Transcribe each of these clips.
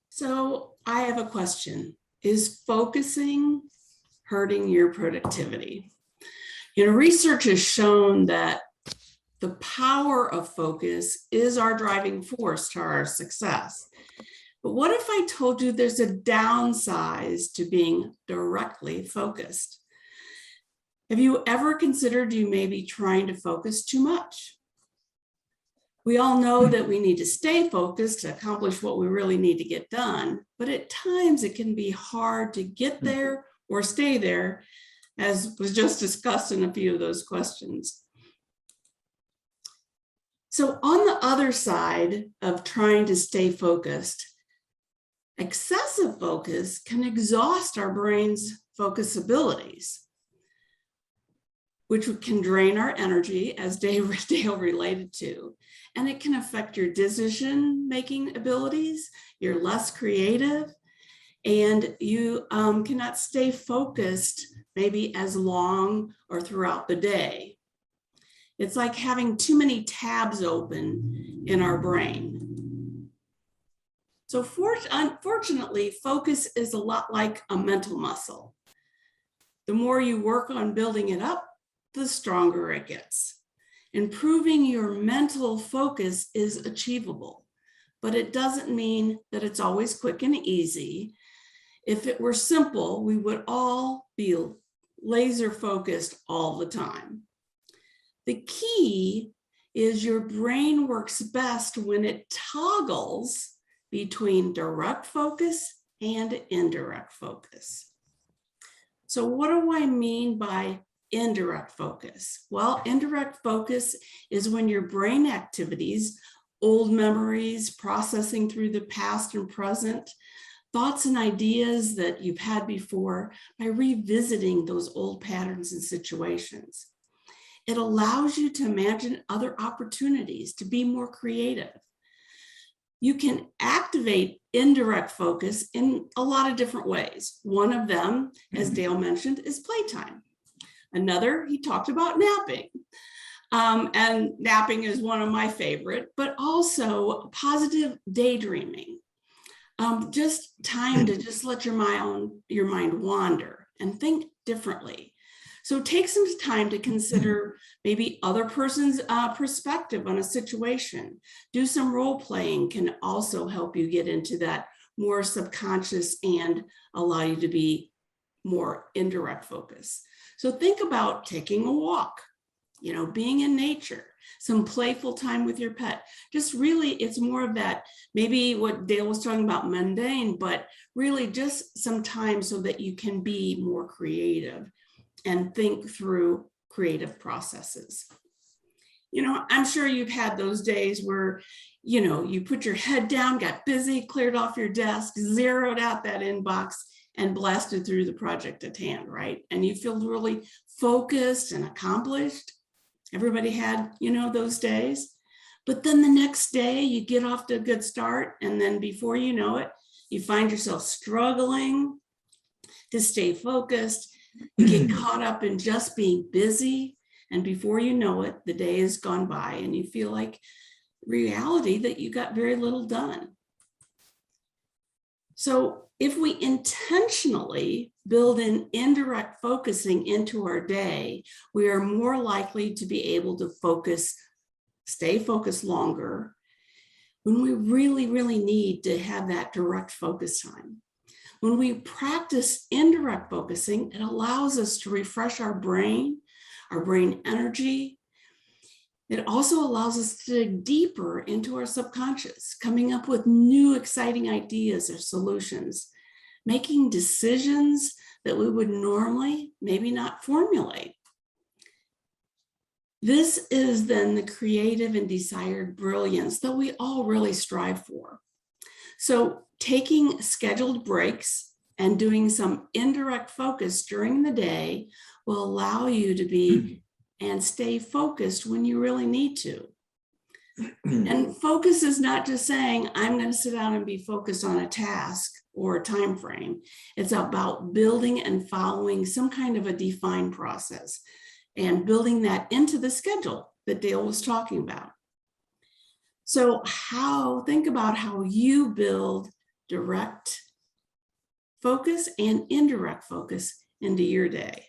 So I have a question. Is focusing hurting your productivity? Research has shown that the power of focus is our driving force to our success. But what if I told you there's a downside to being directly focused? Have you ever considered you may be trying to focus too much? We all know that we need to stay focused to accomplish what we really need to get done, but at times it can be hard to get there or stay there, as was just discussed in a few of those questions. So on the other side of trying to stay focused, excessive focus can exhaust our brain's focus abilities, which can drain our energy, as Dale related to, and it can affect your decision-making abilities. You're less creative, and you cannot stay focused maybe as long or throughout the day. It's like having too many tabs open in our brain. So unfortunately, focus is a lot like a mental muscle. The more you work on building it up, the stronger it gets. Improving your mental focus is achievable, but it doesn't mean that it's always quick and easy. If it were simple, we would all be laser focused all the time. The key is your brain works best when it toggles between direct focus and indirect focus. So what do I mean by indirect focus? Well, indirect focus is when your brain activities, old memories, processing through the past and present, thoughts and ideas that you've had before, by revisiting those old patterns and situations. It allows you to imagine other opportunities, to be more creative. You can activate indirect focus in a lot of different ways. One of them, as Dale mentioned, is playtime. Another, he talked about napping. And napping is one of my favorite, but also positive daydreaming. Just time to just let your mind wander and think differently. So take some time to consider maybe other person's perspective on a situation. Do some role playing can also help you get into that more subconscious and allow you to be more indirect focus. So think about taking a walk, being in nature, some playful time with your pet. Just really, it's more of that, maybe what Dale was talking about, mundane, but really just some time so that you can be more creative and think through creative processes. I'm sure you've had those days where, you put your head down, got busy, cleared off your desk, zeroed out that inbox, and blasted through the project at hand, right? And you feel really focused and accomplished. Everybody had, those days. But then the next day you get off to a good start, and then before you know it, you find yourself struggling to stay focused. You get caught up in just being busy, and before you know it, the day has gone by and you feel like reality that you got very little done. So if we intentionally build in indirect focusing into our day, we are more likely to be able to stay focused longer when we really, really need to have that direct focus time. When we practice indirect focusing, it allows us to refresh our brain energy. It also allows us to dig deeper into our subconscious, coming up with new exciting ideas or solutions, making decisions that we would normally maybe not formulate. This is then the creative and desired brilliance that we all really strive for. So taking scheduled breaks and doing some indirect focus during the day will allow you to be and stay focused when you really need to. And focus is not just saying, I'm going to sit down and be focused on a task or a time frame. It's about building and following some kind of a defined process and building that into the schedule that Dale was talking about. So think about how you build direct focus and indirect focus into your day.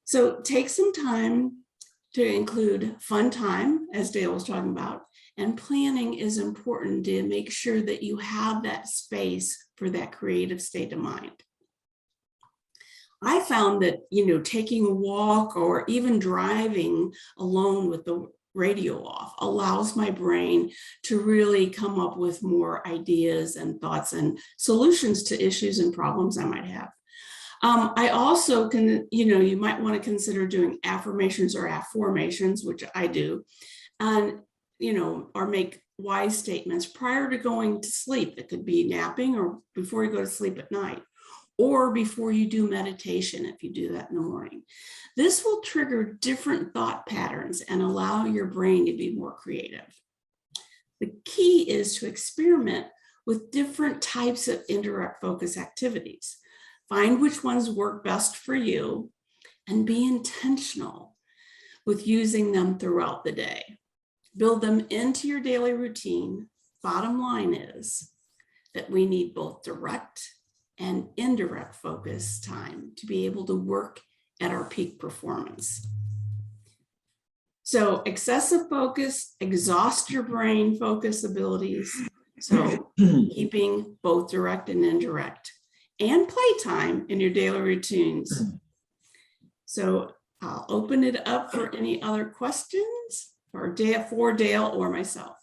So take some time to include fun time, as Dale was talking about, and planning is important to make sure that you have that space for that creative state of mind. I found that, taking a walk or even driving alone with the radio off allows my brain to really come up with more ideas and thoughts and solutions to issues and problems I might have. I also can, you might want to consider doing affirmations or afformations, which I do, and, or make wise statements prior to going to sleep. It could be napping or before you go to sleep at night, or before you do meditation, if you do that in the morning. This will trigger different thought patterns and allow your brain to be more creative. The key is to experiment with different types of indirect focus activities. Find which ones work best for you and be intentional with using them throughout the day. Build them into your daily routine. Bottom line is that we need both direct and indirect focus time to be able to work at our peak performance. So excessive focus exhausts your brain focus abilities. So keeping both direct and indirect, and playtime in your daily routines. So I'll open it up for any other questions for Dale or myself.